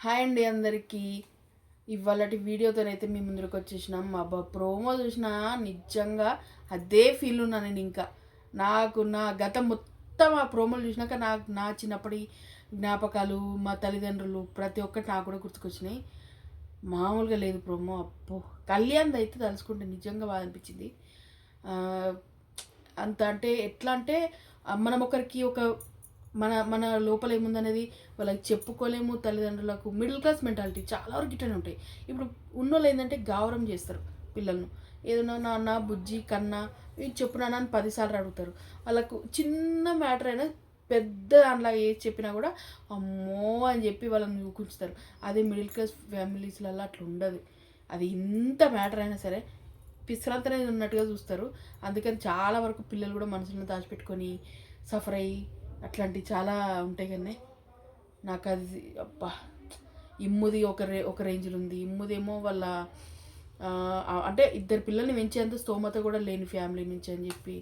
Hi అండి అందరికీ. ఇవాళటి వీడియోతోనైతే మీ ముందుకు వచ్చేసినాం. మా ప్రోమో చూసిన నిజంగా అదే ఫీల్ ఉన్నా నేను. ఇంకా నా గతం మొత్తం ఆ ప్రోమోలు చూసినాక నా చిన్నప్పటి జ్ఞాపకాలు, మా తల్లిదండ్రులు ప్రతి ఒక్కటి నాకు కూడా గుర్తుకొచ్చినాయి. మామూలుగా లేదు ప్రోమో. అప్పో, కళ్యాణ్ అయితే తలుచుకుంటే నిజంగా బాగా అనిపించింది. అంత అంటే ఎట్లా అంటే మనం ఒకరికి ఒక మన మన లోపల ఏముందనేది వాళ్ళకి చెప్పుకోలేము. తల్లిదండ్రులకు మిడిల్ క్లాస్ మెంటాలిటీ చాలా వరకు ఇట్లనే ఉంటాయి. ఇప్పుడు ఉన్నోళ్ళు ఏంటంటే గావరం చేస్తారు పిల్లలను. ఏదైనా నాన్న బుజ్జి కన్నా ఇది చెప్పు నాన్న అని 10 సార్లు అడుగుతారు. వాళ్ళకు చిన్న మ్యాటర్ అయినా పెద్ద దానిలాగా ఏది చెప్పినా కూడా అమ్మో అని చెప్పి వాళ్ళని ఊకుంచుతారు. అదే మిడిల్ క్లాస్ ఫ్యామిలీస్లలో అట్లా ఉండదు. అది ఇంత మ్యాటర్ అయినా సరే పిసరంతనే ఉన్నట్టుగా చూస్తారు. అందుకని చాలా వరకు పిల్లలు కూడా మనసులో దాచిపెట్టుకొని సఫర్ అయ్యి అట్లాంటివి చాలా ఉంటాయి. కానీ నాకు అది అబ్బా, ఇమ్ముది ఒక రేంజ్లో ఉంది. ఇమ్ముదేమో వాళ్ళ అంటే ఇద్దరు పిల్లల్ని పెంచేంత స్తోమత కూడా లేని ఫ్యామిలీ నుంచి అని చెప్పి,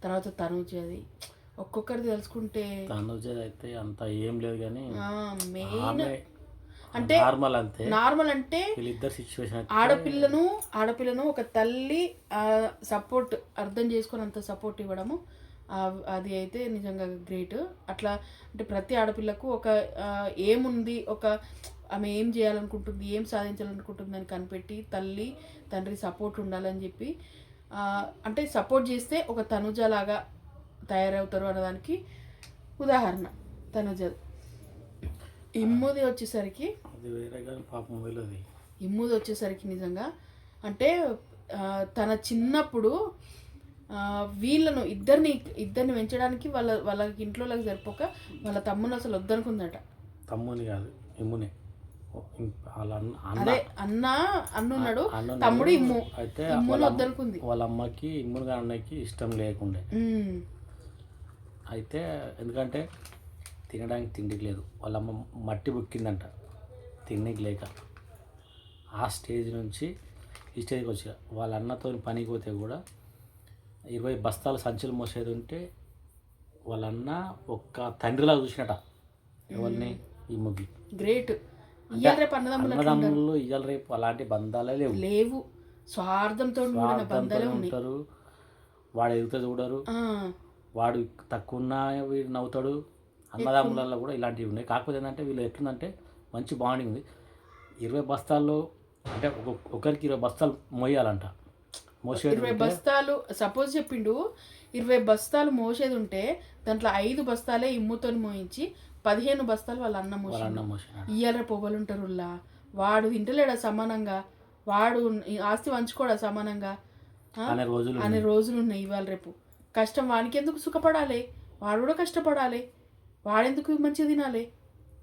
తర్వాత తనూజ అది ఒక్కొక్కరిది తెలుసుకుంటే తనూజ అయితే అంత ఏం లేదు కానీ మెయిన్ అంటే నార్మల్ అంటే వీళ్ళిద్దరు సిచ్యువేషన్ ఆడపిల్లను ఒక తల్లి సపోర్ట్ అర్థం చేసుకొని అంత సపోర్ట్ ఇవ్వడము అది అయితే నిజంగా గ్రేట్. అట్లా అంటే ప్రతి ఆడపిల్లకు ఒక ఏముంది, ఒక ఆమె ఏం చేయాలనుకుంటుంది, ఏం సాధించాలనుకుంటుంది అని కనిపెట్టి తల్లి తండ్రి సపోర్ట్ ఉండాలని చెప్పి అంటే సపోర్ట్ చేస్తే ఒక తనుజ లాగా తయారవుతారు అన్నదానికి ఉదాహరణ తనుజ. ఇమ్ముది వచ్చేసరికి నిజంగా అంటే తన చిన్నప్పుడు వీళ్ళను ఇద్దరిని పెంచడానికి వాళ్ళకి ఇంట్లో సరిపోక వాళ్ళ తమ్ముని అసలు వద్దనుకుందట. తమ్ముని కాదు, ఇమ్మునే. అదే అన్నున్నాడు, తమ్ముడు ఇమ్ము. అయితే ఇమ్మును వద్దనుకుంది. వాళ్ళ అమ్మకి ఇమ్మును అన్నకి ఇష్టం లేకుండే. అయితే ఎందుకంటే తినడానికి తిండికి లేదు. వాళ్ళ అమ్మ మట్టి బుక్కిందంట తిండికి లేక. ఆ స్టేజ్ నుంచి ఈ స్టేజ్కి వచ్చి వాళ్ళ అన్నతో పనికి పోతే కూడా 20 బస్తాలు సంచులు మోసేది ఉంటే వాళ్ళ అన్న ఒక్క తండ్రిలా చూసినట ఎవరిని, ఈ ముగ్గి. గ్రేట్. అన్నదమ్ములు ఇవాళ రేపు అలాంటి బంధాలే లేవు. స్వార్థంతో ఉంటారు. వాడు ఎదుగుతా చూడరు, వాడు తక్కువ ఉన్నా వీడు నవ్వుతాడు. అన్నదమ్ములలో కూడా ఇలాంటివి ఉన్నాయి. కాకపోతే ఏంటంటే వీళ్ళు ఎట్లుందంటే మంచి బాండింగ్ ఉంది. 20 బస్తాల్లో అంటే ఒకరికి 20 బస్తాలు మోయాలంట. 20 బస్తాలు సపోజ్ చెప్పిండు. 20 బస్తాలు మోసేది ఉంటే దాంట్లో 5 బస్తాలే ఇమ్ముతో మోయించి 15 బస్తాలు వాళ్ళ అన్న మోసి. ఇయ్యాల పొగలు ఉంటారు. వాడు తింటలేడా సమానంగా, వాడు ఆస్తి పంచుకోడా సమానంగా అనే రోజులు ఉన్నాయి ఇవాళ రేపు. కష్టం వానికి ఎందుకు సుఖపడాలి, వాడు కూడా కష్టపడాలి, వాడెందుకు మంచిగా తినాలి,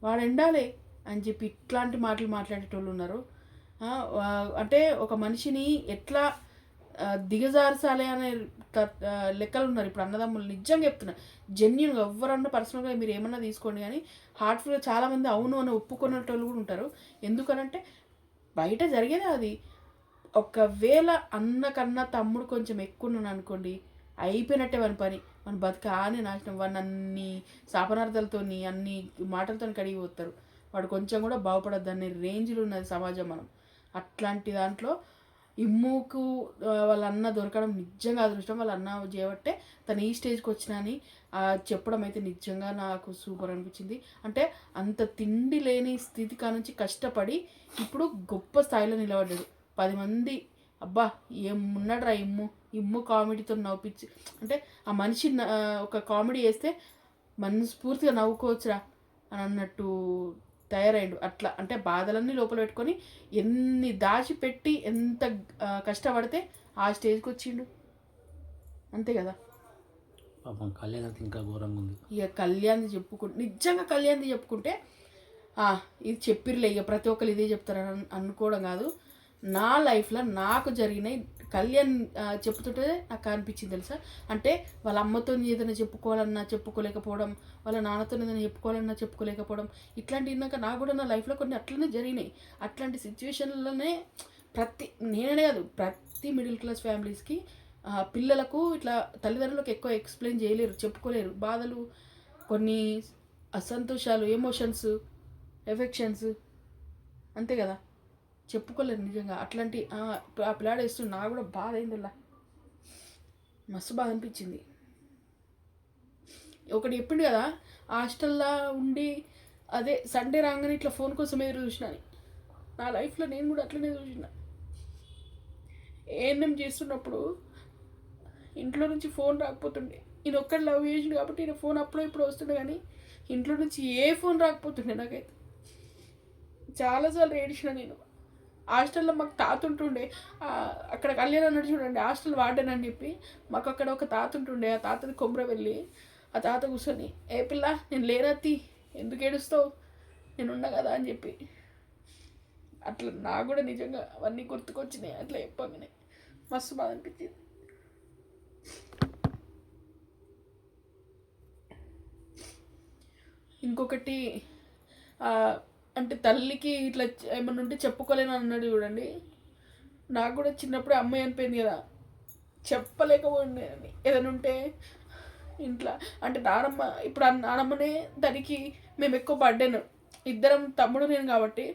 వాడు ఎండాలి అని చెప్పి ఇట్లాంటి మాటలు మాట్లాడేటోళ్ళు ఉన్నారు. అంటే ఒక మనిషిని ఎట్లా దిగజార్చాలి అనే లెక్కలు ఉన్నారు ఇప్పుడు అన్నదమ్ములు. నిజంగా చెప్తున్నా, జెన్యున్గా ఎవరన్నా పర్సనల్గా మీరు ఏమన్నా తీసుకోండి కానీ హార్ట్ఫుల్గా చాలామంది అవును అని ఒప్పుకునేటోళ్ళు కూడా ఉంటారు. ఎందుకనంటే బయట జరిగేది అది. ఒకవేళ అన్న కన్నా తమ్ముడు కొంచెం ఎక్కువ ఉన్నాను అనుకోండి, అయిపోయినట్టే వాని పని, మన బతుక ఆనే నాశనం. వాడిని అన్ని శాపనార్థాలతో అన్ని మాటలతో కడిగిపోతారు. వాడు కొంచెం కూడా బాగుపడద్దు అనే రేంజ్లో ఉన్నది సమాజం. మనం అట్లాంటి దాంట్లో ఇమ్ముకు వాళ్ళ అన్న దొరకడం నిజంగా అదృష్టం. వాళ్ళ అన్న చేయబట్టే తను ఈ స్టేజ్కి వచ్చినా అని చెప్పడం అయితే నిజంగా నాకు సూపర్ అనిపించింది. అంటే అంత తిండి లేని స్థితి కానుంచి కష్టపడి ఇప్పుడు గొప్ప స్థాయిలో నిలబడ్డాడు. 10 మంది అబ్బా ఏమున్నాడురా ఇమ్ము కామెడీతో నవ్వుపించి, అంటే ఆ మనిషి ఒక కామెడీ చేస్తే మనస్ఫూర్తిగా నవ్వుకోవచ్చురా అని అన్నట్టు తయారైండు. అట్లా అంటే బాధలన్నీ లోపల పెట్టుకొని ఎన్ని దాచిపెట్టి ఎంత కష్టపడితే ఆ స్టేజ్కి వచ్చిండు. అంతే కదా. కళ్యాణ్ ఇంకా ఘోరంగా ఉంది. ఇక కళ్యాణ్ది నిజంగా కళ్యాణ్ది చెప్పుకుంటే ఇది చెప్పిర్లే ఇక ప్రతి ఒక్కరు ఇదే చెప్తారని అనుకోవడం కాదు. నా లైఫ్లో నాకు జరిగినాయి కళ్యాణ్ చెప్తుంటే నాకు అనిపించింది తెలుసా. అంటే వాళ్ళ అమ్మతో ఏదైనా చెప్పుకోవాలన్నా చెప్పుకోలేకపోవడం, వాళ్ళ నాన్నతో ఏదైనా చెప్పుకోవాలన్నా చెప్పుకోలేకపోవడం, ఇట్లాంటివి విన్నాక నాకు కూడా నా లైఫ్లో కొన్ని అట్లనే జరిగినాయి. అట్లాంటి సిచ్యువేషన్లోనే నేనే కాదు ప్రతి మిడిల్ క్లాస్ ఫ్యామిలీస్కి పిల్లలకు ఇట్లా తల్లిదండ్రులకు ఎక్కువ ఎక్స్ప్లెయిన్ చేయలేరు, చెప్పుకోలేరు. బాధలు, కొన్ని అసంతోషాలు, ఎమోషన్స్, ఎఫెక్షన్స్ అంతే కదా, చెప్పుకోలేరు నిజంగా. అట్లాంటి ఆ పిల్లాడు వేస్తుంది, నాకు కూడా బాధ అయింది, ఇలా మస్తు బాధ అనిపించింది. ఒకటి చెప్పిండు కదా, హాస్టల్లో ఉండి అదే సండే రాగానే ఇట్లా ఫోన్ కోసం ఎదురు చూసిన అని. నా లైఫ్లో నేను కూడా అట్లనే చూసిన. ఏఎన్ఎం చేస్తున్నప్పుడు ఇంట్లో నుంచి ఫోన్ రాకపోతుండే. ఈయన ఒక్కడు లవ్ చేసిండు కాబట్టి ఈయన ఫోన్ అప్పుడో ఇప్పుడు వస్తుండే, కానీ ఇంట్లో నుంచి ఏ ఫోన్ రాకపోతుండే నాకైతే. చాలాసార్లు ఏడిచిన నేను. హాస్టల్లో మాకు తాత ఉంటుండే, అక్కడ కళ్యాణ్ అన్నాడు చూడండి, హాస్టల్ వార్డెన్ అని చెప్పి, మాకు అక్కడ ఒక తాత ఉంటుండే. ఆ తాతది కొమ్ర వెళ్ళి ఆ తాత కూర్చొని, ఏ పిల్ల నేను లేనత్తి, ఎందుకు ఏడుస్తావు, నేనున్నా కదా అని చెప్పి. అట్లా నాకు కూడా నిజంగా అవన్నీ గుర్తుకొచ్చినాయి అట్లా చెప్పగానే, మస్తు బాధ అనిపించింది. ఇంకొకటి అంటే తల్లికి ఇట్లా ఏమన్నా ఉంటే చెప్పుకోలేను అన్నాడు చూడండి. నాకు కూడా చిన్నప్పుడే అమ్మాయి అనిపోయింది కదా, చెప్పలేకపోయింది ఏదైనా ఉంటే ఇంట్లో. అంటే నానమ్మ, ఇప్పుడు ఆ నానమ్మనే దానికి మేము ఎక్కువ పడ్డాను, ఇద్దరం తమ్ముడు నేను కాబట్టి.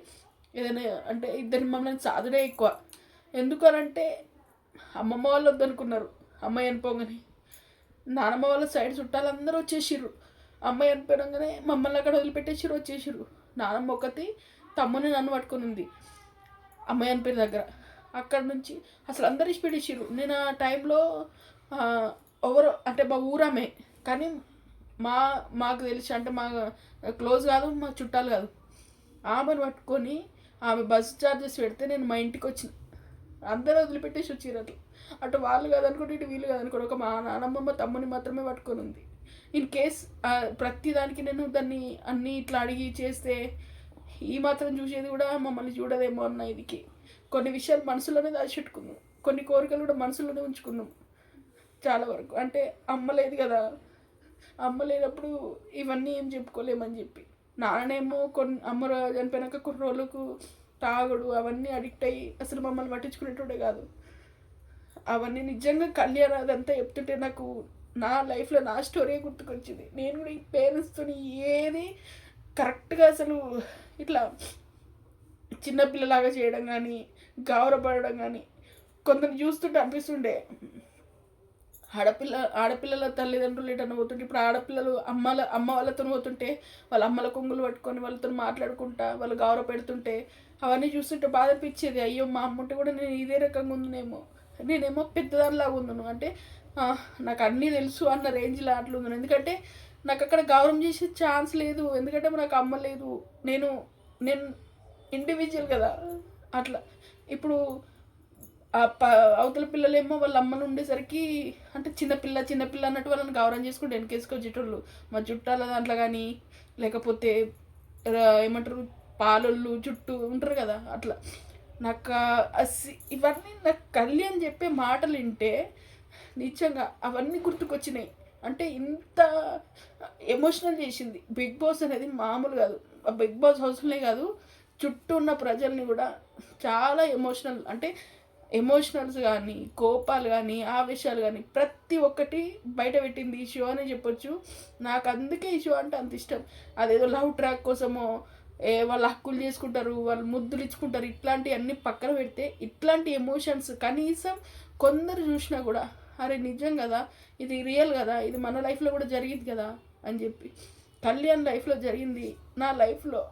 ఏదైనా అంటే ఇద్దరి మమ్మల్ని సాదుడే ఎక్కువ. ఎందుకనంటే అమ్మమ్మ వాళ్ళు వద్దనుకున్నారు అమ్మాయి అనిపోగానే. నానమ్మ వాళ్ళ సైడ్ చుట్టాలందరూ వచ్చేసిర్రు. అమ్మాయి అనిపోయినాగానే మమ్మల్ని అక్కడ వదిలిపెట్టేసిర్రు, వచ్చేసిర్రు. నానమ్మ ఒకటి, తమ్ముని నన్ను పట్టుకుని ఉంది అమ్మాయి అనిపోయిన దగ్గర. అక్కడ నుంచి అసలు అందరు ఇష్టపెట్టేసిర్రు. నేను ఆ టైంలో ఎవరు అంటే మా ఊరమ్మే, కానీ మాకు తెలిసి అంటే మా క్లోజ్ కాదు, మా చుట్టాలు కాదు. ఆమెను పట్టుకొని ఆమె బస్ ఛార్జెస్ పెడితే నేను మా ఇంటికి వచ్చిన. అందరూ వదిలిపెట్టేసి వచ్చిర్రు అట్లా. అటు వాళ్ళు కాదనుకోండి, ఇటు వీళ్ళు కాదనుకోండి, ఒక మా నానమ్మ మా తమ్ముని మాత్రమే పట్టుకొని ఉంది. ఇన్ కేస్ ప్రతి దానికి నేను దాన్ని అన్నీ ఇట్లా అడిగి చేస్తే ఈ మాత్రం చూసేది కూడా మమ్మల్ని చూడదేమో అన్న ఇదికి కొన్ని విషయాలు మనసులోనే దాచిపెట్టుకున్నాం, కొన్ని కోరికలు కూడా మనసులోనే ఉంచుకున్నాం చాలా వరకు. అంటే అమ్మ లేదు కదా, అమ్మ లేనప్పుడు ఇవన్నీ ఏం చెప్పుకోలేమని చెప్పి. నాన్నేమో అమ్మ చనిపోయినాక కొన్ని రోజులకు తాగుడు అవన్నీ అడిక్ట్ అయ్యి అసలు మమ్మల్ని పట్టించుకునేటోడే కాదు. అవన్నీ నిజంగా కళ్యాణ్ అదంతా చెప్తుంటే నాకు నా లైఫ్లో నా స్టోరీ గుర్తుకొచ్చింది. నేను కూడా ఈ పేరెంట్స్తో ఏది కరెక్ట్గా అసలు ఇట్లా చిన్నపిల్లలాగా చేయడం కానీ, గౌరవపడడం కానీ కొందరు చూస్తుంటే అనిపిస్తుండే. ఆడపిల్లల తల్లిదండ్రులు ఎటన్నా పోతుంటే, ఇప్పుడు ఆడపిల్లలు అమ్మ వాళ్ళతో పోతుంటే వాళ్ళ అమ్మల కొంగులు పట్టుకొని వాళ్ళతో మాట్లాడుకుంటా వాళ్ళు గౌరవ పెడుతుంటే అవన్నీ చూస్తుంటే బాధ అనిపించేది. అయ్యో మా అమ్మ ఉంటే కూడా నేను ఇదే రకంగా ఉందునేమో, నేనేమో పెద్దదానిలాగా ఉందును, అంటే నాకు అన్నీ తెలుసు అన్న రేంజ్లో అట్లా ఉందును. ఎందుకంటే నాకు అక్కడ గౌరవం చేసే ఛాన్స్ లేదు, ఎందుకంటే నాకు అమ్మ లేదు, నేను ఇండివిజువల్ కదా అట్లా. ఇప్పుడు అవతల పిల్లలేమో వాళ్ళ అమ్మలు ఉండేసరికి అంటే చిన్నపిల్ల అన్నట్టు వాళ్ళని గౌరవం చేసుకుంటే వెనకేసుకొచ్చేటోళ్ళు. మా చుట్టాల దాంట్లో కానీ లేకపోతే ఏమంటారు పాలొళ్ళు చుట్టూ ఉంటారు కదా అట్లా. నాకు ఇవన్నీ నాకు కళ్యాణ్ చెప్పే మాటలు వింటే నిజంగా అవన్నీ గుర్తుకొచ్చినాయి. అంటే ఇంత ఎమోషనల్ చేసింది బిగ్ బాస్ అనేది మామూలు కాదు. ఆ బిగ్ బాస్ హౌస్లోనే కాదు, చుట్టూ ఉన్న ప్రజల్ని కూడా చాలా ఎమోషనల్, అంటే ఎమోషనల్స్ కానీ కోపాలు కానీ ఆవేశాలు కానీ ప్రతి ఒక్కటి బయట పెట్టింది ఈ షో అనే చెప్పొచ్చు. నాకు అందుకే ఈ షో అంటే అంత ఇష్టం. అదేదో లవ్ ట్రాక్ కోసమో వాళ్ళు హక్కులు చేసుకుంటారు, వాళ్ళు ముద్దులు ఇచ్చుకుంటారు, ఇట్లాంటివి అన్నీ పక్కన పెడితే ఇట్లాంటి ఎమోషన్స్ కనీసం కొందరు చూసినా కూడా అరే నిజం కదా, ఇది రియల్ కదా, ఇది మన లైఫ్లో కూడా జరిగింది కదా అని చెప్పి. కళ్యాణ్ లైఫ్లో జరిగింది నా లైఫ్లో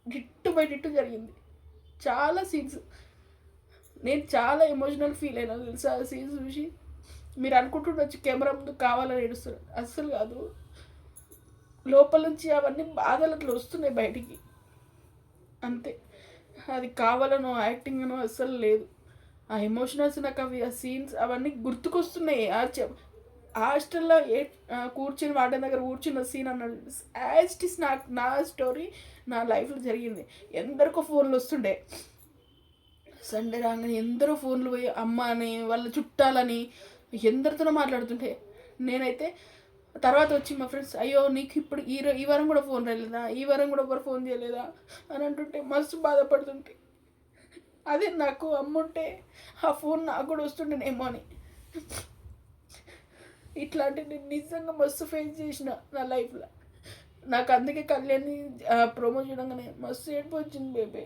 డిట్టు బై డిట్టు జరిగింది. చాలా సీన్స్ నేను చాలా ఎమోషనల్ ఫీల్ అయినా తెలుసా ఆ సీన్స్ చూసి. మీరు అనుకుంటుండొచ్చు కెమెరా ముందు కావాలని ఏడుస్తారు, అస్సలు కాదు. లోపల నుంచి అవన్నీ బాధలు అట్లా వస్తున్నాయి బయటికి, అంతే. అది కావాలనో యాక్టింగ్ అనో అస్సలు లేదు. ఆ ఎమోషనల్స్ నాకు అవి ఆ సీన్స్ అవన్నీ గుర్తుకొస్తున్నాయి. హాస్టల్లో కూర్చుని వాటి దగ్గర కూర్చున్న సీన్ అన్నాడు యాజ్ ఇట్ ఇస్ నా స్టోరీ నా లైఫ్లో జరిగింది. ఎందరికో ఫోన్లు వస్తుండే సండే రాగానే, ఎందరో ఫోన్లు పోయి అమ్మ అని వాళ్ళ చుట్టాలని ఎందరితోనో మాట్లాడుతుంటే నేనైతే తర్వాత వచ్చి మా ఫ్రెండ్స్ అయ్యో నీకు ఇప్పుడు ఈ వారం కూడా ఫోన్ రాలేదా, ఈ వారం కూడా ఎవరు ఫోన్ చేయలేదా అని అంటుంటే మస్తు బాధపడుతుంటే, అదే నాకు అమ్ముంటే ఆ ఫోన్ నాకు కూడా వస్తుండేనేమో అని. ఇట్లాంటి నేను నిజంగా మస్తు ఫేస్ చేసిన నా లైఫ్లో. నాకు అందుకే కళ్యాణ్ ప్రోమో చూడంగానే మస్తు ఏడుపు వచ్చింది బేబే.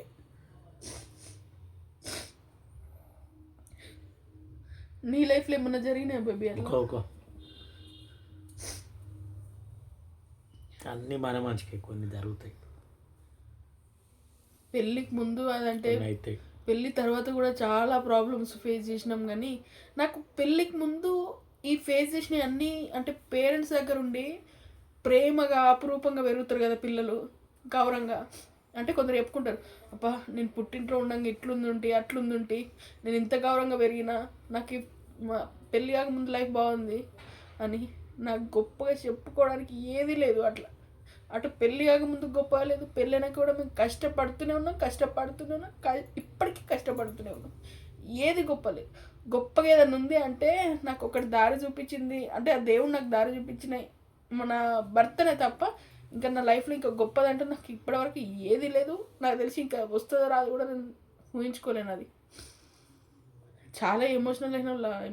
నీ లైఫ్లో ఏమన్నా జరిగినాయి బేబీ అట్లా? ఇంకో అన్నీ మన మంచికి కొన్ని జరుగుతాయి, పెళ్ళికి ముందు అదంటే కొన్ని అవుతాయి. పెళ్ళి తర్వాత కూడా చాలా ప్రాబ్లమ్స్ ఫేస్ చేసినాం, కానీ నాకు పెళ్ళికి ముందు ఈ ఫేస్ చేసినవి అన్నీ అంటే పేరెంట్స్ దగ్గర ఉండి ప్రేమగా అపురూపంగా పెరుగుతారు కదా పిల్లలు, గౌరవంగా. అంటే కొందరు చెప్పుకుంటారు, అబ్బా నేను పుట్టింట్లో ఉండగా ఇట్లుందుంటి అట్లుందుంటి, నేను ఇంత గౌరవంగా పెరిగినా, నాకు పెళ్ళి కాక ముందు లైఫ్ బాగుంది అని. నాకు గొప్పగా చెప్పుకోవడానికి ఏదీ లేదు అట్లా. అటు పెళ్ళి కాకముందు గొప్ప లేదు, పెళ్ళైనాక కూడా మేము కష్టపడుతూనే ఉన్నాం, ఇప్పటికీ కష్టపడుతూనే ఉన్నాం. ఏది గొప్ప లేదు. గొప్పగా ఏదైనా ఉంది అంటే నాకు ఒకటి దారి చూపించింది అంటే ఆ దేవుడు నాకు దారి చూపించినాయి మన భర్తనే తప్ప, ఇంకా నా లైఫ్లో ఇంకా గొప్పదంటే నాకు ఇప్పటివరకు ఏది లేదు. నాకు తెలిసి ఇంకా వస్తుందో రాదు కూడా నేను ఊహించుకోలేను. అది చాలా ఎమోషనల్ అయిన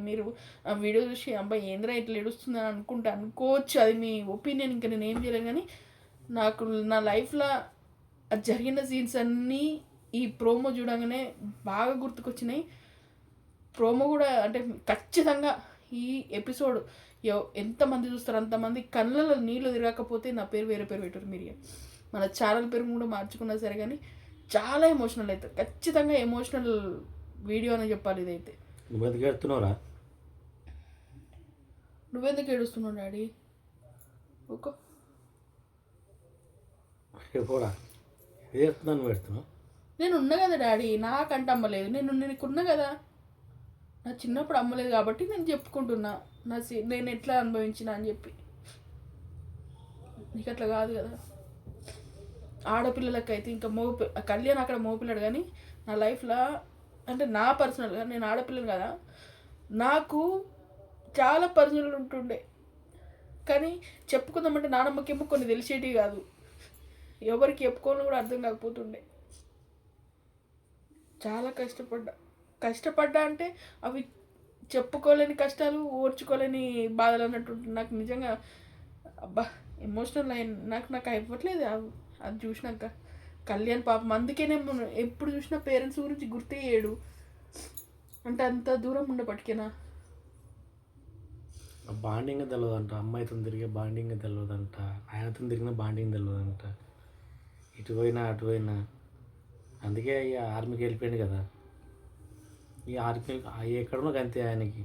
మీరు ఆ వీడియో చూసి అబ్బాయి ఏంద్రా ఇట్లా ఏడుస్తుంది అని అనుకోవచ్చు, అది మీ ఒపీనియన్, ఇంకా నేను ఏం చేయలేను. కానీ నాకు నా లైఫ్లో అది జరిగిన సీన్స్ అన్నీ ఈ ప్రోమో చూడగానే బాగా గుర్తుకొచ్చినాయి. ప్రోమో కూడా అంటే ఖచ్చితంగా ఈ ఎపిసోడ్ ఎంతమంది చూస్తారు అంతమంది కళ్ళలో నీళ్ళు తిరగకపోతే నా పేరు వేరే పేరు పెట్టారు మీరు. మన ఛానల్ పేరు కూడా మార్చుకున్నా సరే, కానీ చాలా ఎమోషనల్ అవుతుంది. ఖచ్చితంగా ఎమోషనల్ వీడియో అని చెప్పాలి ఇదైతే. నువ్వెందుకు ఏడుస్తున్నావురా? నువ్వెందుకు ఏడుస్తున్నావు డాడీ? ఓకో పోరా, ఏడుస్తున్నాను పెడుతున్నావు. నేను ఉన్నా కదా డాడీ, నాకంటే అమ్మలేదు, నీకున్నా కదా. నా చిన్నప్పుడు అమ్మలేదు కాబట్టి నేను చెప్పుకుంటున్నా నేను ఎట్లా అనుభవించిన అని చెప్పి. నీకు అట్లా కాదు కదా. ఆడపిల్లలకైతే ఇంకా కళ్యాణ్ అక్కడ మగపిల్లడు, కానీ నా లైఫ్లో అంటే నా పర్సనల్గా నేను ఆడపిల్లని కదా, నాకు చాలా పర్సనల్ ఉంటుండే. కానీ చెప్పుకుందామంటే నానమ్మకేమో కొన్ని తెలిసేటివి కాదు, ఎవరికి చెప్పుకోవాలని కూడా అర్థం కాకపోతుండే. చాలా కష్టపడ్డా అంటే అవి చెప్పుకోలేని కష్టాలు, ఓర్చుకోలేని బాధలు అన్నట్టు. నాకు నిజంగా అబ్బా ఎమోషనల్ నాకు అయిపోవట్లేదు అది చూసినాక. కళ్యాణ్ పాపం అందుకేనే ఎప్పుడు చూసినా పేరెంట్స్ గురించి గుర్తే చేయడు, అంటే అంత దూరం ఉండబట్టికేనా. బాండింగ్ తెలియదంట, అమ్మాయితో తిరిగే బాండింగ్ తెలియదంట, ఆయనతో తిరిగిన బాండింగ్ తెలియదంట, ఇటు పోయినా అటు పోయినా. అందుకే ఇక ఆర్మీకి వెళ్ళిపోయాడు కదా. ఈ ఆర్మీ ఎక్కడ ఉన్న అంతే ఆయనకి,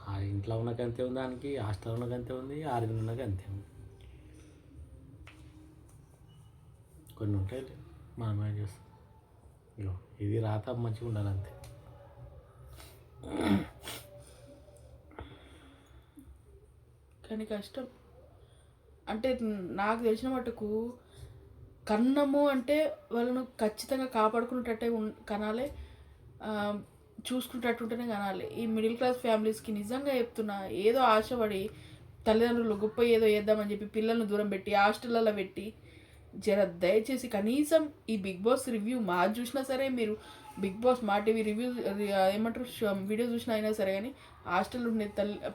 ఆ ఇంట్లో ఉన్న అంతే ఉంది, దానికి హాస్టల్ ఉన్న అంతే ఉంది, ఆర్మీ ఉన్న అంతే ఉంది. కొన్ని ఉంటాయి మనం ఏం చేస్తాం. ఇగో ఇది రాత మంచిగా ఉండాలి అంతే. కానీ కష్టం అంటే నాకు తెలిసిన మటుకు కన్నము అంటే వాళ్ళను ఖచ్చితంగా కాపాడుకునేటట్టే కనాలి, చూసుకునేటట్టుంటేనే కనాలి. ఈ మిడిల్ క్లాస్ ఫ్యామిలీస్కి నిజంగా చెప్తున్నా, ఏదో ఆశపడి తల్లిదండ్రులు గొప్ప ఏదో చేద్దామని చెప్పి పిల్లల్ని దూరం పెట్టి హాస్టళ్ళలో పెట్టి, దయచేసి కనీసం ఈ బిగ్ బాస్ రివ్యూ మాది చూసినా సరే, మీరు బిగ్ బాస్ మా టీవీ రివ్యూ ఏమంటారు వీడియో చూసినా అయినా సరే, కానీ హాస్టల్ ఉండే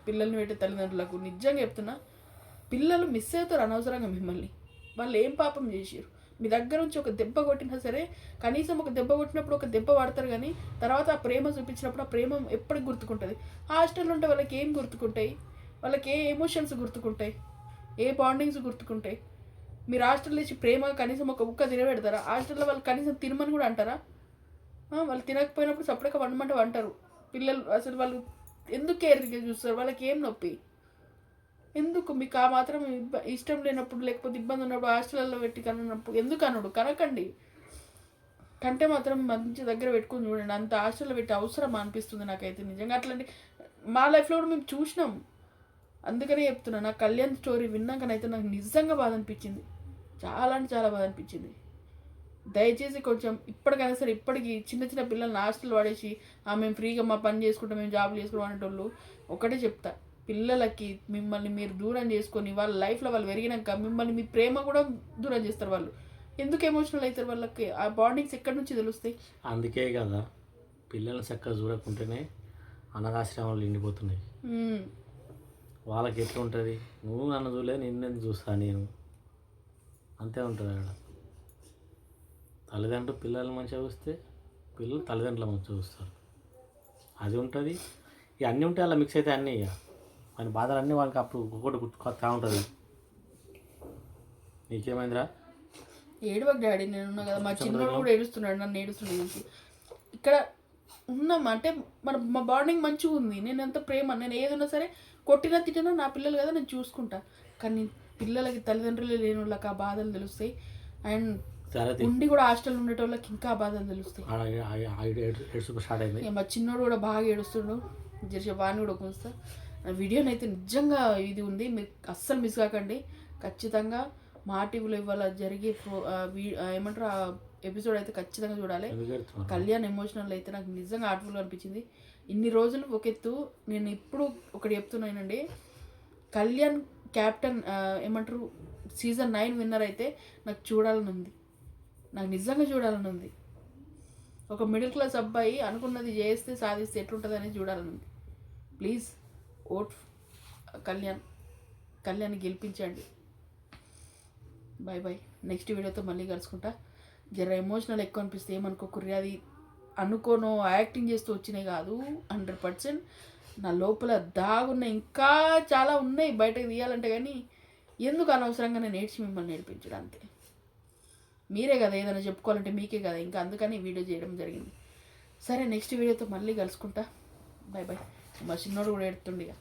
పిల్లల్ని పెట్టే తల్లిదండ్రులకు నిజంగా చెప్తున్నా, పిల్లలు మిస్ అవుతారు అనవసరంగా మిమ్మల్ని. వాళ్ళు ఏం పాపం చేసారు? మీ దగ్గర నుంచి ఒక దెబ్బ కొట్టినా సరే, కనీసం ఒక దెబ్బ కొట్టినప్పుడు ఒక దెబ్బ పడతారు, కానీ తర్వాత ఆ ప్రేమ చూపించినప్పుడు ఆ ప్రేమ ఎప్పటికి గుర్తుకుంటుంది. హాస్టల్లో ఉంటే వాళ్ళకి ఏం గుర్తుకుంటాయి? వాళ్ళకి ఏ ఎమోషన్స్ గుర్తుకుంటాయి? ఏ బాండింగ్స్ గుర్తుకుంటాయి? మీరు హాస్టల్లో ఇచ్చి ప్రేమ కనీసం ఒక ముక్క తినబెడతారా? హాస్టల్లో వాళ్ళు కనీసం తినమని కూడా అంటారా? వాళ్ళు తినకపోయినప్పుడు సపరేట్గా వండమంటే వంటారు. పిల్లలు అసలు వాళ్ళు ఎందుకు కేర్గా చూస్తారు? వాళ్ళకి ఏం నొప్పి? ఎందుకు మీకు ఆ మాత్రం ఇష్టం లేనప్పుడు, లేకపోతే ఇబ్బంది ఉన్నప్పుడు హాస్టల్లో పెట్టి కన్నప్పుడు ఎందుకు అనడు? కనకండి, కంటే మాత్రం మంచి దగ్గర పెట్టుకుని చూడండి. అంత హాస్టల్లో పెట్టి అవసరం అనిపిస్తుంది నాకైతే నిజంగా. అట్లాంటి మా లైఫ్లో కూడా మేము చూసినాం, అందుకనే చెప్తున్నా. నా కళ్యాణ్ స్టోరీ విన్నాకనైతే నాకు నిజంగా బాధ అనిపించింది, చాలా అంటే చాలా బాధ అనిపించింది. దయచేసి కొంచెం ఇప్పటికైనా సరే, ఇప్పటికి చిన్న చిన్న పిల్లల్ని హాస్టల్ పడేసి మేము ఫ్రీగా మా పని చేసుకుంటాం, మేము జాబులు చేసుకుంటాం అనేటోళ్ళు ఒకటే చెప్తా, పిల్లలకి మిమ్మల్ని మీరు దూరం చేసుకొని వాళ్ళ లైఫ్లో వాళ్ళు పెరిగినాక మిమ్మల్ని మీ ప్రేమ కూడా దూరం చేస్తారు. వాళ్ళు ఎందుకు ఎమోషనల్ అవుతారు? వాళ్ళకి ఆ బాండింగ్స్ ఎక్కడి నుంచి తెలుస్తాయి? అందుకే కదా పిల్లల్ని చక్కగా చూడకుంటేనే అనాథాశ్రమాలు నిండిపోతున్నాయి. వాళ్ళకి ఎట్లా ఉంటుంది? నువ్వు నన్ను చూడలేదు, నిన్నెందుకు చూస్తాను నేను, అంతే ఉంటుంది అక్కడ. తల్లిదండ్రులు పిల్లల్ని మంచిగా చూస్తే పిల్లలు తల్లిదండ్రులు మంచిగా చూస్తారు, అది ఉంటుంది. ఇక అన్నీ ఉంటే అలా మిక్స్ అయితే అన్నీ ఇక మన బాధలు అన్నీ వాళ్ళకి అప్పుడు ఒక్కొక్కటి గుర్తుకొస్తా ఉంటుంది. నీకేమైందిరా? ఏడవకు డాడీ, నేను ఉన్నా కదా. మా చిన్నోడు కూడా ఏడుస్తున్నాడు, నన్ను ఏడుస్తున్నాడు. ఇక్కడ ఉన్నాం అంటే మా బాండింగ్ మంచిగా ఉంది. నేను ఎంత ప్రేమ, నేను ఏదైనా సరే కొట్టినా తిట్టినా నా పిల్లలు కదా నేను చూసుకుంటా. కానీ పిల్లలకి తల్లిదండ్రులు లేని వాళ్ళకి ఆ బాధలు తెలుస్తాయి. అండ్ ఉండి కూడా హాస్టల్ ఉండేటోళ్ళకి ఇంకా ఆ బాధలు తెలుస్తాయి. స్టార్ట్ అయింది. మా చిన్నోడు కూడా బాగా ఏడుస్తుండు. జర్షి వాడిని కూడా కొంచెం వీడియోని అయితే నిజంగా ఇది ఉంది, మీరు అస్సలు మిస్ కాకండి. ఖచ్చితంగా మా టీవీలో ఇవాళ జరిగే ఏమంటారు ఆ ఎపిసోడ్ అయితే ఖచ్చితంగా చూడాలి. కళ్యాణ్ ఎమోషనల్ అయితే నాకు నిజంగా హార్ట్ఫుల్గా అనిపించింది. ఇన్ని రోజులు ఒక ఎత్తు, నేను ఇప్పుడు ఒకటి చెప్తున్నానండి, కళ్యాణ్ క్యాప్టెన్ ఏమంటారు సీజన్ 9 విన్నర్ అయితే నాకు చూడాలని ఉంది, నాకు నిజంగా చూడాలని ఉంది. ఒక మిడిల్ క్లాస్ అబ్బాయి అనుకున్నది చేస్తే సాధిస్తే ఎట్లుంటుంది అనేది చూడాలని ఉంది. ప్లీజ్ ఓట్ కళ్యాణ్ గెలిపించండి. Bye bye. నెక్స్ట్ వీడియోతో మళ్ళీ కలుసుకుంటా. జర ఎమోషనల్ ఎక్కువ అనిపిస్తే ఏమనుకోకుర్రి, అది అనుకోనో యాక్టింగ్ చేస్తూ వచ్చినాయి కాదు. 100% నా లోపల దాగున్న ఇంకా చాలా ఉన్నాయి బయటకు తీయాలంటే, కానీ ఎందుకు అనవసరంగా నేను ఏడ్చి మిమ్మల్ని నేర్పించడం అంతే. మీరే కదా ఏదైనా చెప్పుకోవాలంటే మీకే కదా, ఇంకా అందుకని వీడియో చేయడం జరిగింది. సరే నెక్స్ట్ వీడియోతో మళ్ళీ కలుసుకుంటా. Bye bye. మా చిన్నోడు కూడా ఏడుతుండిగా.